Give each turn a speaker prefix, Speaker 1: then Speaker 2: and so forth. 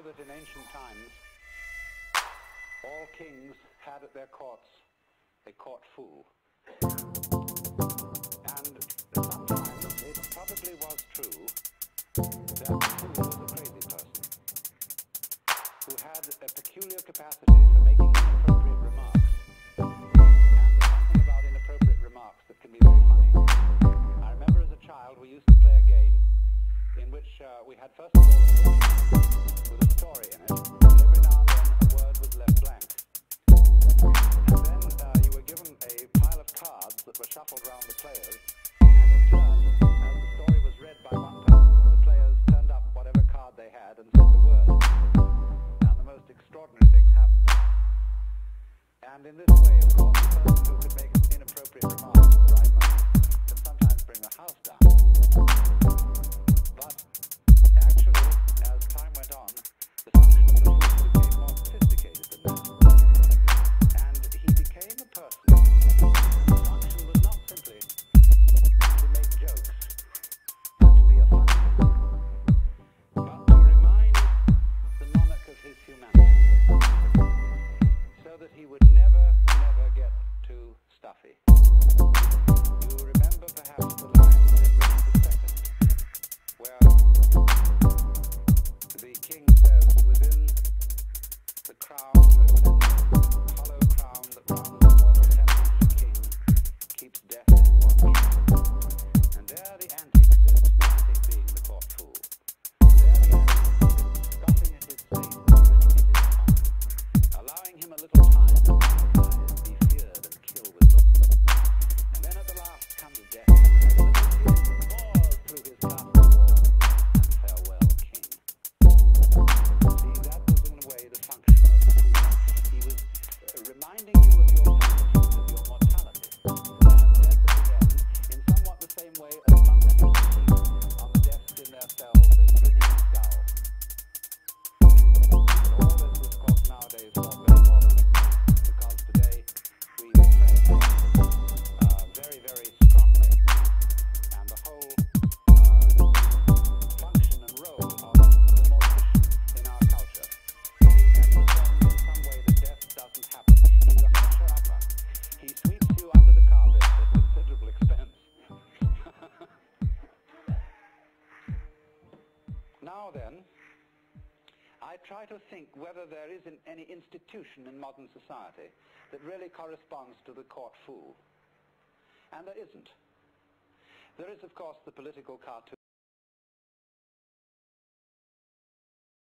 Speaker 1: that in ancient times all kings had at their courts a court fool. And sometimes it probably was true that the fool was a crazy person who had a peculiar capacity for making inappropriate remarks. And there's something about inappropriate remarks that can be very funny. I remember as a child we used to play a game in which we had first of all a book with a story in it, and every now and then a word was left blank. And then you were given a pile of cards that were shuffled around the players, and in turn, as the story was read by one person, the players turned up whatever card they had and said the word. And the most extraordinary things happened. And in this way, of course, the person who could make inappropriate remarks at the right moment can sometimes bring the house down. But actually, as time went on, the function of the fool became more sophisticated than that. And he became a person whose function was not simply to make jokes and to be a funny man, but to remind the monarch of his humanity, so that he would never get too stuffy. You remember perhaps the lines in Richard II, where the king says, within the crown, within the hollow crown that rounds the mortal temples of the king, keeps death his watch. And there the antic sits, the antic being the court fool. And there the antic sits, scoffing at his fate and grinning at his tongue, allowing him a little time to analyze, be feared and kill with looks. And then at the last comes death, and the tears pours through his castle wall, and farewell, king. See, that was in a way the function of the fool. He was reminding you of your finitude, of your mortality, and death at his end, in somewhat the same way as monks used to keep on the desks in their cells a grinning skull. But all this was, of course, nowadays thought very modern, because today we repress very, very strongly, and the whole function and role of the mortician in our culture is to pretend in some way that death doesn't happen. He's a husher-upper. He sweeps you under the carpet at considerable expense. Now then, I try to think whether there is any institution in modern society that really corresponds to the court fool. And there isn't. There is, of course, the political cartoon.